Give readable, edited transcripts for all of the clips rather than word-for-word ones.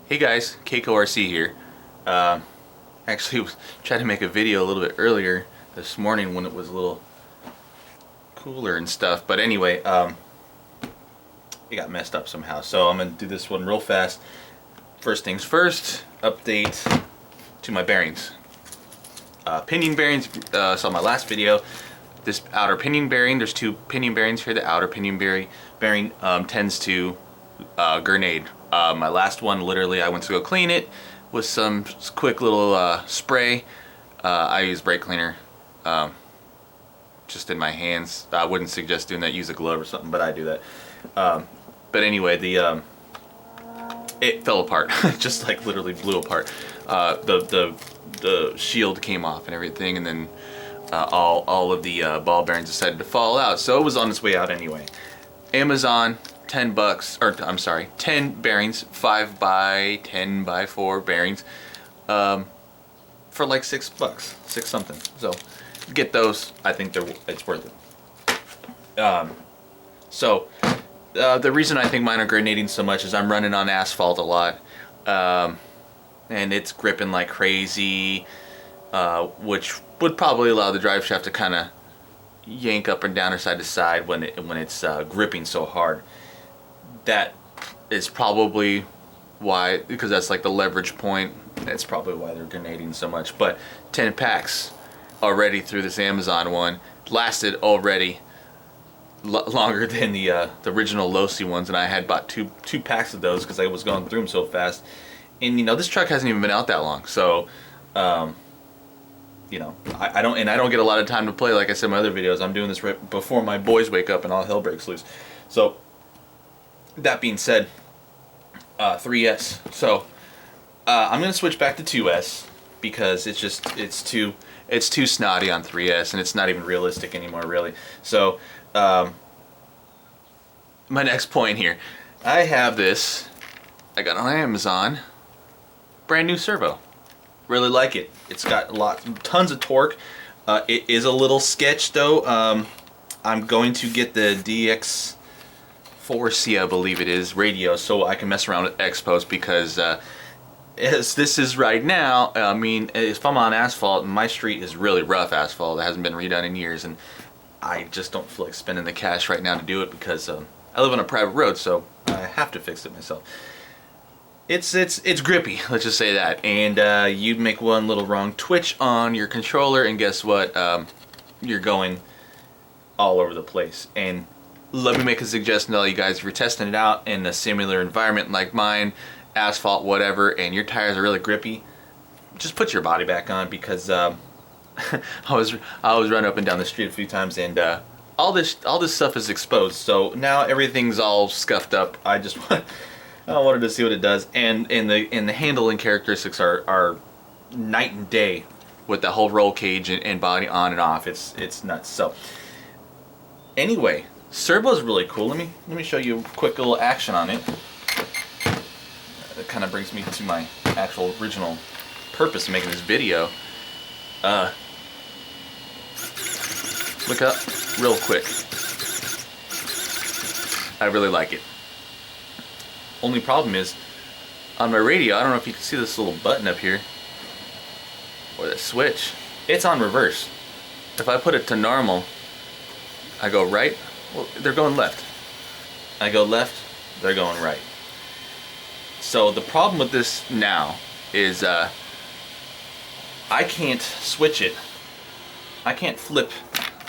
Hey guys, KRC here. Actually was trying to make a video a little bit earlier this morning when it was a little cooler and stuff. But anyway, it got messed up somehow. So I'm going to do this one real fast. First things first, update to my bearings. Pinion bearings, so my last video, this outer pinion bearing, there's two pinion bearings here. The outer pinion bearing tends to grenade. My last one, literally, I went to go clean it with some quick little spray. I use brake cleaner just in my hands. I wouldn't suggest doing that. Use a glove or something, but I do that. But anyway, it fell apart, just like literally blew apart. The shield came off and everything, and then all of the ball bearings decided to fall out. So it was on its way out anyway. Amazon. $10, or I'm sorry, 10 bearings, 5 by 10 by 4 bearings, for like $6, 6 something. So get those. I think it's worth it. The reason I think mine are grenading so much is I'm running on asphalt a lot, and it's gripping like crazy, which would probably allow the drive shaft to kind of yank up and down or side to side when it's gripping so hard. That is probably why, because that's like the leverage point. That's probably why they're grenading so much. But 10 packs already through this Amazon one lasted already longer than the original Losi ones, and I had bought two packs of those because I was going through them so fast. And you know, this truck hasn't even been out that long, so you know, I don't get a lot of time to play. Like I said in my other videos, I'm doing this right before my boys wake up and all hell breaks loose. So that being said, 3S. So I'm gonna switch back to 2S because it's too snotty on 3S, and it's not even realistic anymore, really. So my next point here, I have this. I got on Amazon, brand new servo. Really like it. It's got tons of torque. It is a little sketch though. I'm going to get the DX4C, I believe it is, radio, so I can mess around with X-Post, because as this is right now, I mean, if I'm on asphalt, and my street is really rough asphalt, it hasn't been redone in years, and I just don't feel like spending the cash right now to do it, because I live on a private road, so I have to fix it myself. It's grippy, let's just say that, and you'd make one little wrong twitch on your controller, and guess what? You're going all over the place. And let me make a suggestion to all you guys: if you're testing it out in a similar environment like mine, asphalt, whatever, and your tires are really grippy, just put your body back on, because I was running up and down the street a few times, and all this stuff is exposed. So now everything's all scuffed up. I wanted to see what it does, and the handling characteristics are night and day with the whole roll cage and body on and off. It's nuts. So anyway, servo's really cool. Let me show you a quick little action on it. That kind of brings me to my actual original purpose of making this video. Look up real quick. I really like it. Only problem is, on my radio, I don't know if you can see this little button up here, or the switch, it's on reverse. If I put it to normal, I go right, well, they're going left. I go left, they're going right. So the problem with this now is I can't switch it. I can't flip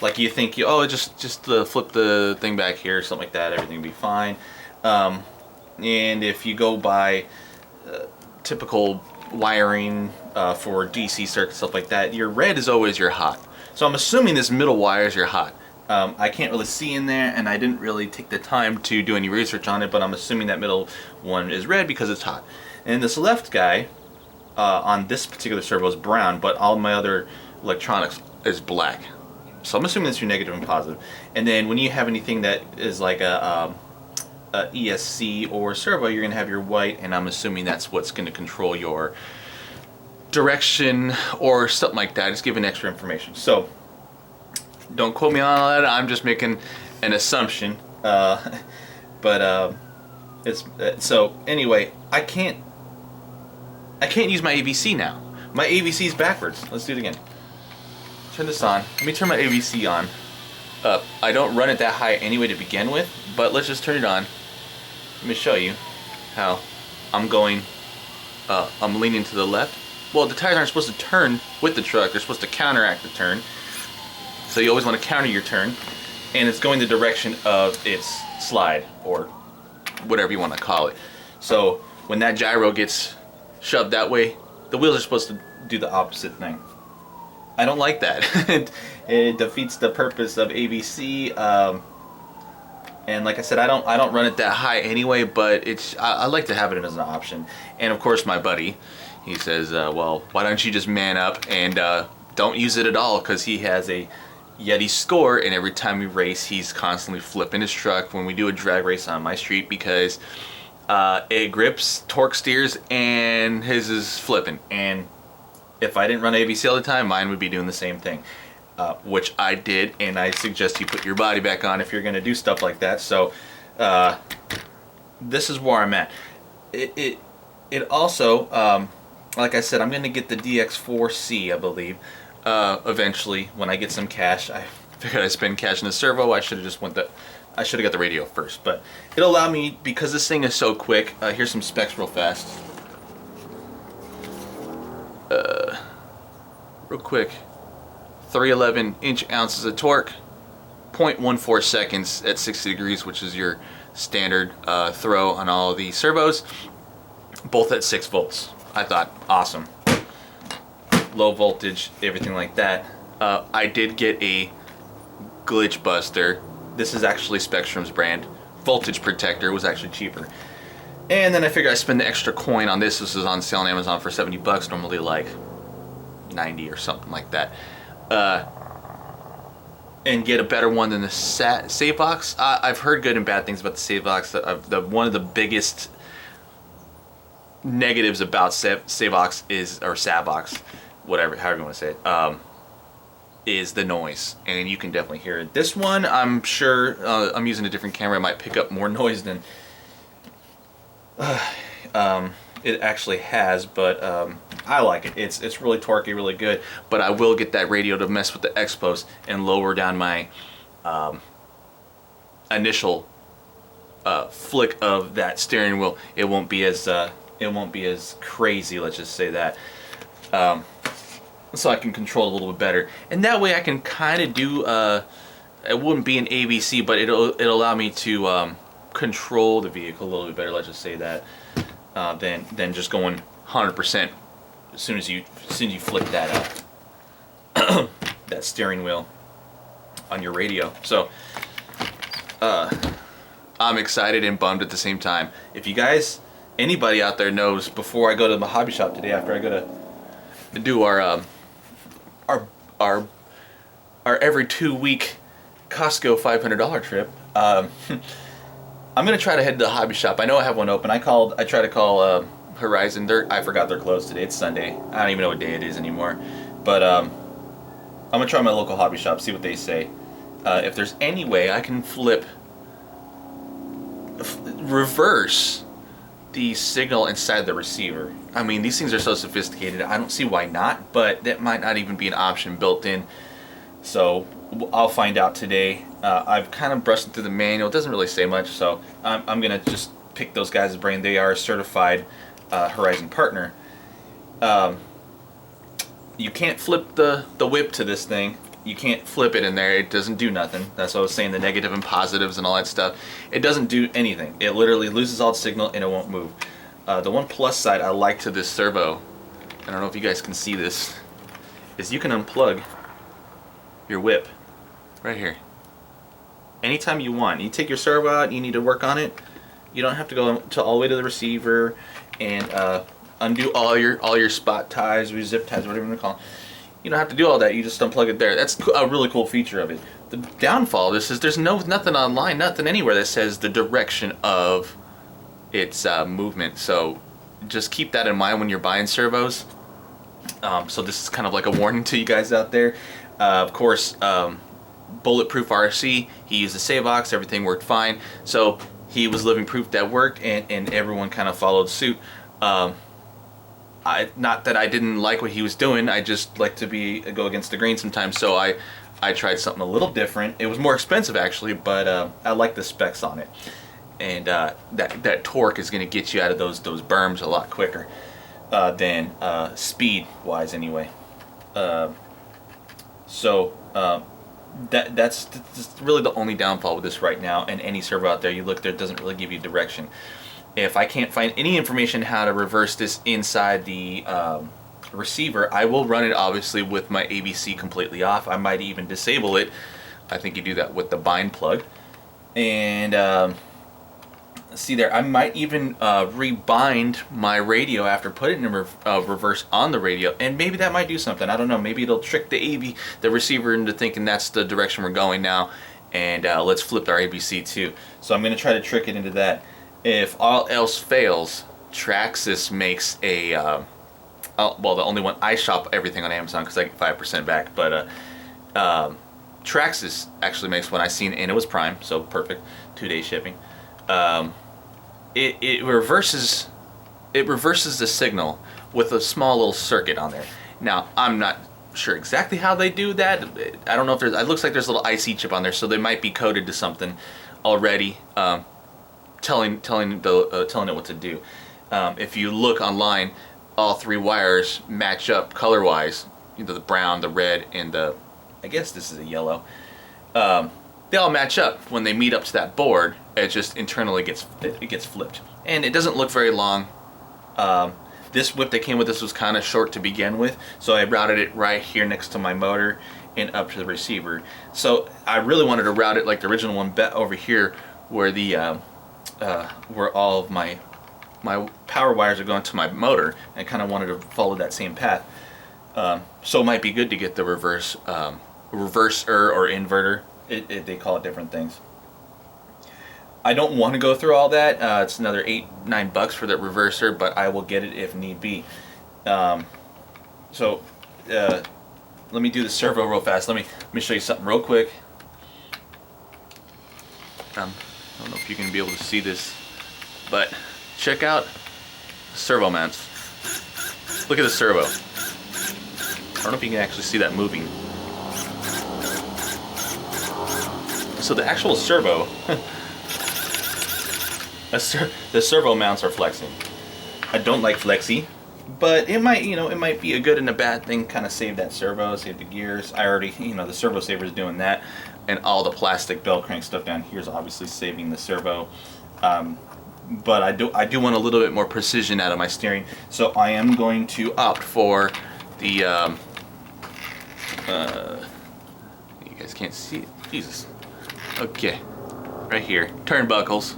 like you think. Just flip the thing back here or something like that, everything will be fine. And if you go by typical wiring for DC circuits, stuff like that, your red is always your hot. So I'm assuming this middle wire is your hot. I can't really see in there, and I didn't really take the time to do any research on it, but I'm assuming that middle one is red because it's hot. And this left guy on this particular servo is brown, but all my other electronics is black. So I'm assuming that's your negative and positive. And then when you have anything that is like a ESC or servo, you're going to have your white, and I'm assuming that's what's going to control your direction or something like that. Just giving extra information. So don't quote me on all that. I'm just making an assumption. But so anyway, I can't I can't use my AVC now. My AVC is backwards. Let's do it again. Turn this on. Let me turn my AVC on. I don't run it that high anyway to begin with, but let's just turn it on. Let me show you how I'm going. I'm leaning to the left. Well, the tires aren't supposed to turn with the truck. They're supposed to counteract the turn. So you always want to counter your turn. And it's going the direction of its slide, or whatever you want to call it. So when that gyro gets shoved that way, the wheels are supposed to do the opposite thing. I don't like that. It defeats the purpose of ABC. And like I said, I don't run it that high anyway, but I like to have it as an option. And of course, my buddy, he says, well, why don't you just man up and don't use it at all, because he has a Yeti Score, and every time we race, he's constantly flipping his truck when we do a drag race on my street, because it grips, torque steers, and his is flipping. And if I didn't run ABC all the time, mine would be doing the same thing. Which I did, and I suggest you put your body back on if you're going to do stuff like that. So this is where I'm at. It also, like I said, I'm going to get the DX4C, I believe, eventually when I get some cash. I figured I'd spend cash in the servo. I should have just I should have got the radio first, but it'll allow me, because this thing is so quick. Here's some specs real fast. Real quick. 311 inch-ounces of torque, 0.14 seconds at 60 degrees, which is your standard throw on all of the servos, both at 6 volts. I thought, awesome. Low voltage, everything like that. I did get a glitch buster. This is actually Spektrum's brand. Voltage protector was actually cheaper. And then I figured I'd spend the extra coin on this. This is on sale on Amazon for 70 bucks, normally like 90 or something like that. And get a better one than the Savox. I've heard good and bad things about the Savox. One of the biggest negatives about Savox is, or Savox, whatever, however you want to say it, is the noise, and you can definitely hear it. This one, I'm sure, I'm using a different camera, it might pick up more noise than it actually has, but I like it. It's really torquey, really good. But I will get that radio to mess with the X-post and lower down my initial flick of that steering wheel. It won't be as crazy. Let's just say that. So I can control it a little bit better, and that way I can kind of do. It wouldn't be an ABC, but it'll allow me to control the vehicle a little bit better. Let's just say that. Than just going 100% as soon as you flick that that steering wheel on your radio. So I'm excited and bummed at the same time. If you guys, anybody out there knows, before I go to the hobby shop today, after I go to do our every 2-week Costco $500 trip. I'm gonna try to head to the hobby shop. I know I have one open. I tried to call Horizon. I forgot they're closed today. It's Sunday. I don't even know what day it is anymore. But I'm gonna try my local hobby shop, see what they say. If there's any way I can reverse the signal inside the receiver. I mean, these things are so sophisticated. I don't see why not, but that might not even be an option built in. So I'll find out today. I've kind of brushed through the manual. It doesn't really say much, so I'm gonna just pick those guys' brain. They are a certified Horizon partner. You can't flip the whip to this thing. You can't flip it in there. It doesn't do nothing. That's what I was saying, the negative and positives and all that stuff. It doesn't do anything. It literally loses all its signal and it won't move. The one plus side I like to this servo, I don't know if you guys can see this, is you can unplug your whip right here anytime you want. You take your servo out, you need to work on it, you don't have to go all the way to the receiver and undo all your spot ties or zip ties, whatever you want to call them. You don't have to do all that. You just unplug it there. That's a really cool feature of it. The downfall of this is there's nothing online, nothing anywhere that says the direction of its movement. So just keep that in mind when you're buying servos. So this is kind of like a warning to you guys out there. Of course, Bulletproof RC, he used the Savox, everything worked fine. So he was living proof that worked, and everyone kind of followed suit. not that I didn't like what he was doing. I just like to go against the grain sometimes. So I tried something a little different. It was more expensive actually, but I like the specs on it, and that torque is going to get you out of those berms a lot quicker than speed wise anyway. That's really the only downfall with this right now. And any servo out there you look there, it doesn't really give you direction. If I can't find any information how to reverse this inside the receiver, I will run it obviously with my ABC completely off. I might even disable it. I think you do that with the bind plug. And see there, I might even rebind my radio after putting it in reverse on the radio, and maybe that might do something. I don't know. Maybe it'll trick the receiver into thinking that's the direction we're going now, and let's flip our ABC too. So I'm going to try to trick it into that. If all else fails, Traxxas makes a well, the only one I shop everything on Amazon because I get 5% back, but Traxxas actually makes one I seen, and it was Prime, so perfect, 2-day shipping. It reverses the signal with a small little circuit on there. Now I'm not sure exactly how they do that. I don't know if it looks like there's a little IC chip on there, so they might be coded to something already, telling it what to do. If you look online, all 3 wires match up color wise. The brown, the red, and I guess this is a yellow. They all match up when they meet up to that board. It just internally gets flipped, and it doesn't look very long. This whip that came with this was kind of short to begin with, so I routed it right here next to my motor and up to the receiver. So I really wanted to route it like the original one over here, where where all of my power wires are going to my motor. I kind of wanted to follow that same path. So it might be good to get the reverser or inverter. They call it different things. I don't want to go through all that. It's another $8-9 for that reverser, but I will get it if need be. Let me do the servo real fast. Let me show you something real quick. I don't know if you can be able to see this, but check out the servo mounts. Look at the servo. I don't know if you can actually see that moving. So the actual servo, the servo mounts are flexing. I don't like flexy, but it might be a good and a bad thing. Kind of save that servo, save the gears. I already, the servo saver is doing that, and all the plastic bell crank stuff down here is obviously saving the servo. But I do want a little bit more precision out of my steering, so I am going to opt for the. You guys can't see it. Jesus. Okay, right here, turnbuckles.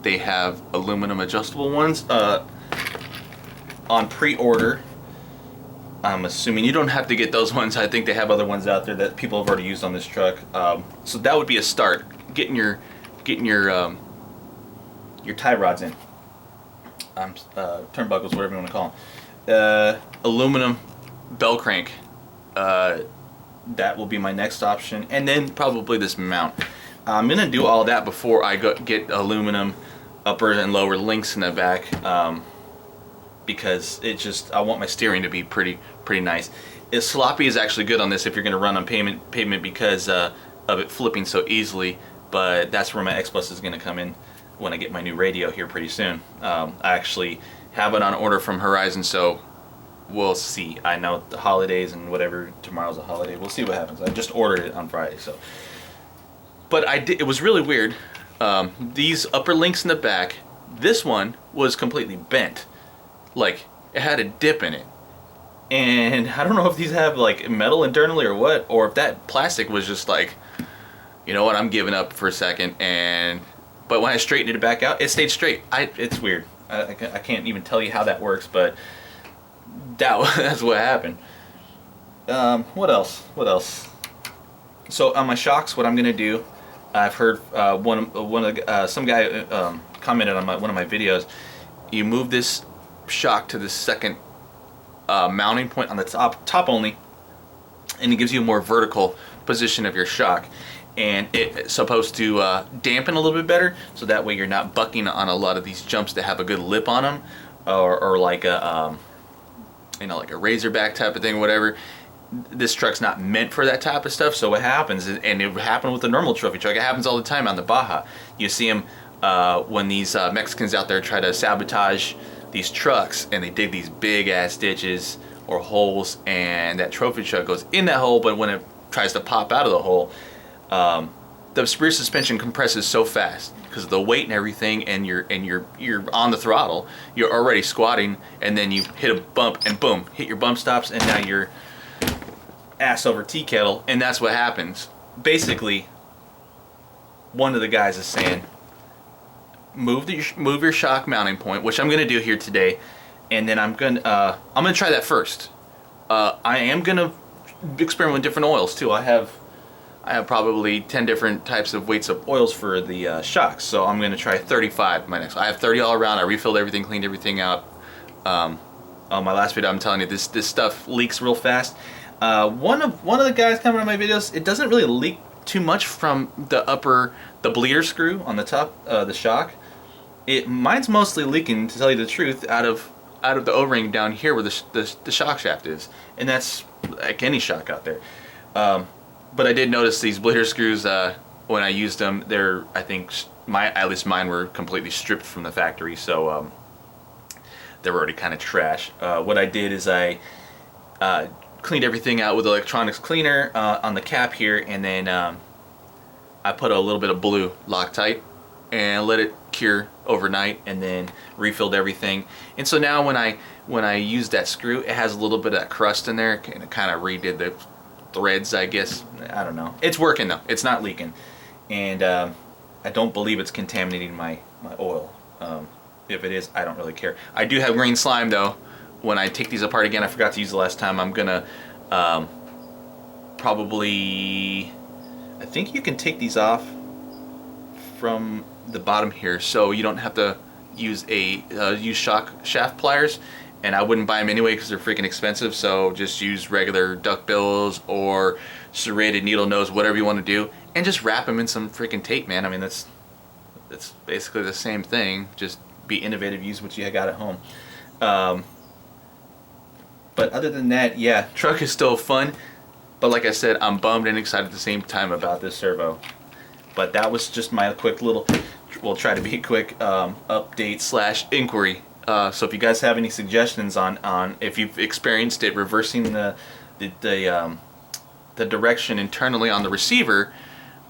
They have aluminum adjustable ones on pre-order. I'm assuming you don't have to get those ones. I think they have other ones out there that people have already used on this truck. So that would be a start. Getting your tie rods in. Turnbuckles, whatever you want to call them. Aluminum bell crank. That will be my next option, and then probably this mount. I'm gonna do all that before I get aluminum upper and lower links in the back, because I want my steering to be pretty nice. Sloppy is actually good on this if you're gonna run on pavement because of it flipping so easily. But that's where my X Plus is gonna come in when I get my new radio here pretty soon. I actually have it on order from Horizon, so we'll see. I know the holidays and whatever, tomorrow's a holiday. We'll see what happens. I just ordered it on Friday, so. But it was really weird. These upper links in the back, this one was completely bent. Like, it had a dip in it. And I don't know if these have like metal internally or what, or if that plastic was just like, you know what, I'm giving up for a second. But when I straightened it back out, it stayed straight. It's weird. I can't even tell you how that works, but that's what happened. What else? So on my shocks, what I'm gonna do, I've heard some guy commented on one of my videos. You move this shock to the second mounting point on the top only, and it gives you a more vertical position of your shock, and it's supposed to dampen a little bit better, so that way you're not bucking on a lot of these jumps that have a good lip on them, or like a you know, like a Razorback type of thing or whatever. This truck's not meant for that type of stuff. So what happens is, and it happened with the normal trophy truck, it happens all the time on the Baja. You see them when these Mexicans out there try to sabotage these trucks, and they dig these big ass ditches or holes, and that trophy truck goes in that hole, but when it tries to pop out of the hole, the rear suspension compresses so fast because of the weight and everything, and you're on the throttle, you're already squatting, and then you hit a bump and boom, hit your bump stops, and now you're ass over tea kettle, and that's what happens. Basically, one of the guys is saying, move your shock mounting point, which I'm gonna do here today, and then I'm gonna try that first. I am gonna experiment with different oils too. I have probably 10 different types of weights of oils for the shocks, so I'm gonna try 35 my next. I have 30 all around. I refilled everything, cleaned everything out. On my last video, I'm telling you, this stuff leaks real fast. One of the guys coming on my videos, it doesn't really leak too much from the bleeder screw on the top, the shock. Mine's mostly leaking, to tell you the truth, out of the O-ring down here where the shock shaft is, and that's like any shock out there. But I did notice these bleeder screws when I used them. I think at least mine were completely stripped from the factory, so they were already kind of trash. What I did is I cleaned everything out with electronics cleaner on the cap here, and then I put a little bit of blue Loctite and let it cure overnight, and then refilled everything. And so now when I use that screw, it has a little bit of that crust in there, and it kind of redid the threads, I guess. I don't know. It's working though. It's not leaking, and I don't believe it's contaminating my oil. If it is, I don't really care. I do have green slime though. When I take these apart again, I forgot to use the last time, I'm gonna probably, I think you can take these off from the bottom here, so you don't have to use use shock shaft pliers, and I wouldn't buy them anyway because they're freaking expensive. So just use regular duck bills or serrated needle nose, whatever you want to do, and just wrap them in some freaking tape, man. I mean, that's basically the same thing. Just be innovative, use what you got at home. But other than that, yeah, truck is still fun. But like I said, I'm bummed and excited at the same time about this servo. But that was just my quick little, we'll try to be a quick update / inquiry. So if you guys have any suggestions on if you've experienced it reversing the direction internally on the receiver,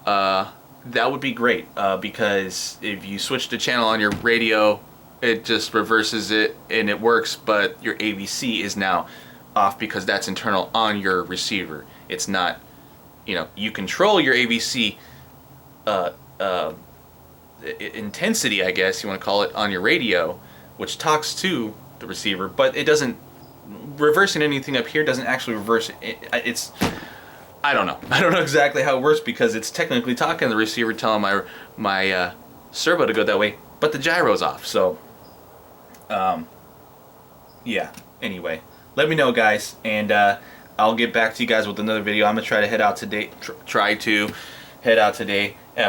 that would be great. Because if you switch the channel on your radio, it just reverses it and it works, but your AVC is now off because that's internal on your receiver. It's not, you know, you control your AVC intensity, I guess you want to call it, on your radio, which talks to the receiver, but it doesn't, reversing anything up here doesn't actually reverse it. I don't know exactly how it works, because it's technically talking to the receiver, telling my servo to go that way, but the gyro's off. So yeah, anyway, let me know, guys, and I'll get back to you guys with another video. I'm gonna try to head out today,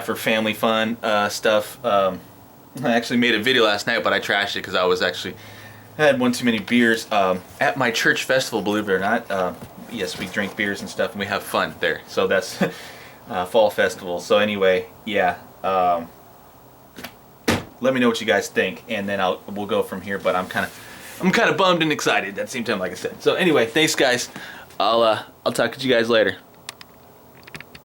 for family fun stuff. I actually made a video last night, but I trashed it because I had one too many beers at my church festival, believe it or not. Yes, we drink beers and stuff, and we have fun there. So that's fall festival. So anyway, yeah. Let me know what you guys think, and then we'll go from here. But I'm kind of bummed and excited at the same time, like I said. So anyway, thanks, guys. I'll talk to you guys later.